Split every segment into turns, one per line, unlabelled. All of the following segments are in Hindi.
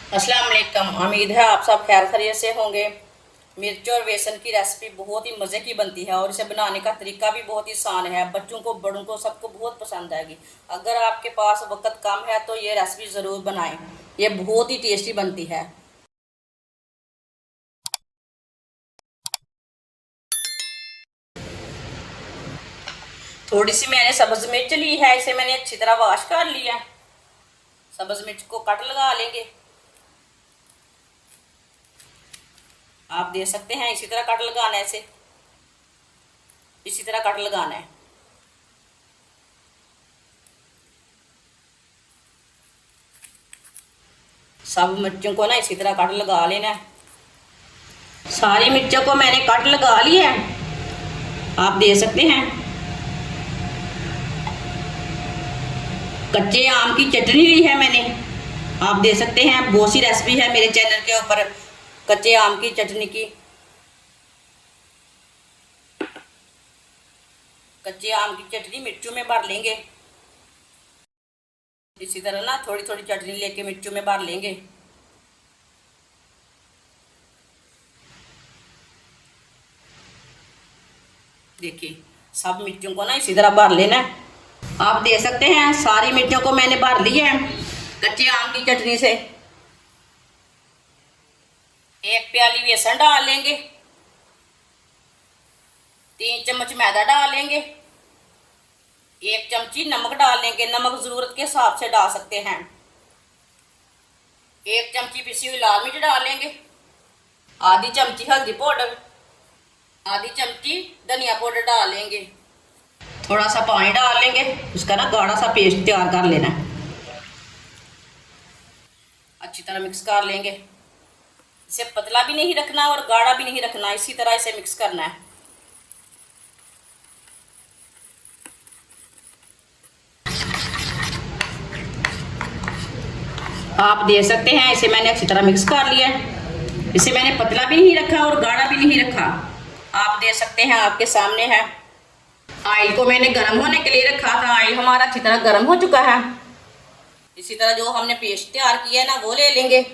अस्सलाम वालेकुम। उम्मीद है आप सब खैर खैरियत से होंगे। मिर्च और बेसन की रेसिपी बहुत ही मज़े की बनती है और इसे बनाने का तरीका भी बहुत ही आसान है। बच्चों को बड़ों को सबको बहुत पसंद आएगी। अगर आपके पास वक्त कम है तो ये रेसिपी ज़रूर बनाएं। ये बहुत ही टेस्टी बनती है। थोड़ी सी मैंने सब्ज़ मिर्च ली है, इसे मैंने अच्छी तरह वॉश कर लिया। सब्ज़ मिर्च को कट लगा लेंगे। आप देख सकते हैं इसी तरह कट लगाना है, इसी तरह कट लगाना है। सब मिर्चों को ना इसी तरह कट लगा लेना है। सारी मिर्चों को मैंने कट लगा लिया है, आप देख सकते हैं। कच्चे आम की चटनी ली है मैंने, आप देख सकते हैं। बहुत सी रेसिपी है मेरे चैनल के ऊपर कच्चे आम की चटनी की। कच्चे आम की चटनी मिर्चों में भर लेंगे। इसी तरह ना थोड़ी थोड़ी चटनी लेके मिर्चों में भर लेंगे। देखिए सब मिर्चों को ना इसी तरह भर लेना है। आप देख सकते हैं सारी मिर्चों को मैंने भर लिया है कच्चे आम की चटनी से। एक प्याली बेसन डाल लेंगे, 3 चम्मच मैदा डाल लेंगे, 1 चमची नमक डाल लेंगे। नमक जरूरत के हिसाब से डाल सकते हैं। 1 चमची पिसी हुई लाल मिर्च डाल लेंगे, आधी चमची हल्दी पाउडर, आधी चमची धनिया पाउडर डाल लेंगे। थोड़ा सा पानी डाल लेंगे, उसका ना गाढ़ा सा पेस्ट तैयार कर लेना है। अच्छी तरह मिक्स कर लेंगे। इसे पतला भी नहीं रखना और गाढ़ा भी नहीं रखना, इसी तरह इसे मिक्स करना है। आप देख सकते हैं इसे मैंने अच्छी तरह मिक्स कर लिया है। इसे मैंने पतला भी नहीं रखा और गाढ़ा भी नहीं रखा, आप देख सकते हैं आपके सामने है। ऑयल को मैंने गर्म होने के लिए रखा था। ऑयल हमारा अच्छी तरह गर्म हो चुका है। इसी तरह जो हमने पेस्ट तैयार किया है ना वो ले लेंगे।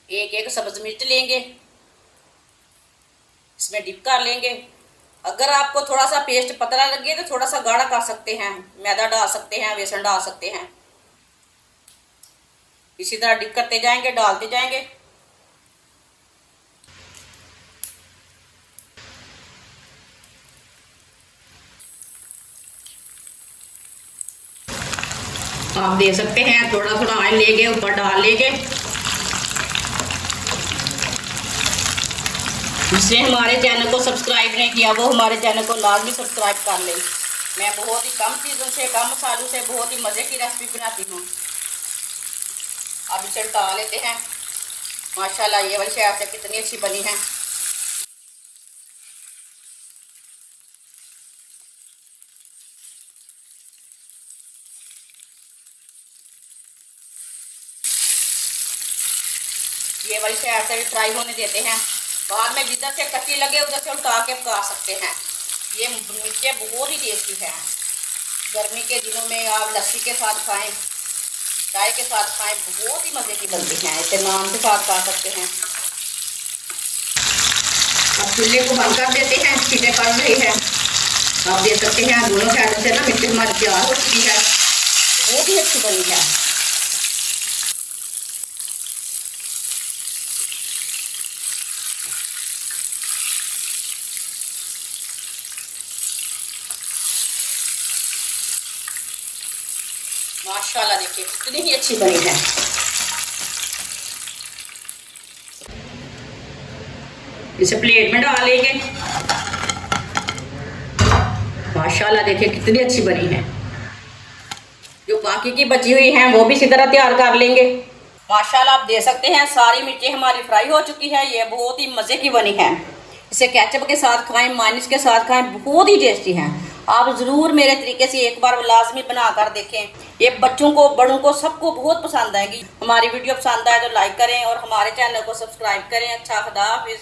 एक एक सब्ज मिर्च लेंगे, इसमें डिप कर लेंगे। अगर आपको थोड़ा सा पेस्ट पतला लगे तो थोड़ा सा गाढ़ा कर सकते हैं, मैदा डाल सकते हैं, बेसन डाल सकते हैं। इसी तरह डिप करते जाएंगे, डालते जाएंगे। आप देख सकते हैं थोड़ा थोड़ा ऑयल लेंगे, ऊपर डाल लेंगे। जिसने हमारे चैनल को सब्सक्राइब नहीं किया वो हमारे चैनल को लाजमी सब्सक्राइब कर ले। मैं बहुत ही कम चीज़ों से, कम मसालों से बहुत ही मज़े की रेसिपी बनाती हूँ। अब इसे डाल लेते हैं। माशाल्लाह ये वाली शायद से कितनी अच्छी बनी है। ये वाली शायद से भी फ्राई होने देते हैं। बाद में जिधर से कच्ची लगे उधर से उल्टा के पका सकते हैं। ये मिर्चें बहुत ही टेस्टी हैं। गर्मी के दिनों में आप लस्सी के साथ खाएं, चाय के साथ खाएं, बहुत ही मज़े की बनती हैं। इसे नान के साथ खा सकते हैं। अब चूल्हे को बंद कर देते हैं, सीटें पड़ रही है। आप देख सकते हैं दोनों साइड से ना मिर्ची हमारी तैयार हो चुकी है, बहुत ही अच्छी बनी है। माशाल्लाह देखिए कितनी ही अच्छी बनी है। इसे प्लेट में डाल लेंगे। माशाल्लाह देखिए कितनी अच्छी बनी है। जो बाकी की बची हुई हैं वो भी इसी तरह तैयार कर लेंगे। माशाल्लाह आप देख सकते हैं सारी मिर्चें हमारी फ्राई हो चुकी है। ये बहुत ही मज़े की बनी है। इसे केचप के साथ खाएं, मायोनीज के साथ खाएं, बहुत ही टेस्टी है। आप ज़रूर मेरे तरीके से एक बार लाजमी बना कर देखें। ये बच्चों को, बड़ों को, सबको बहुत पसंद आएगी। हमारी वीडियो पसंद आए तो लाइक करें और हमारे चैनल को सब्सक्राइब करें। अच्छा, खुदा हाफिज़।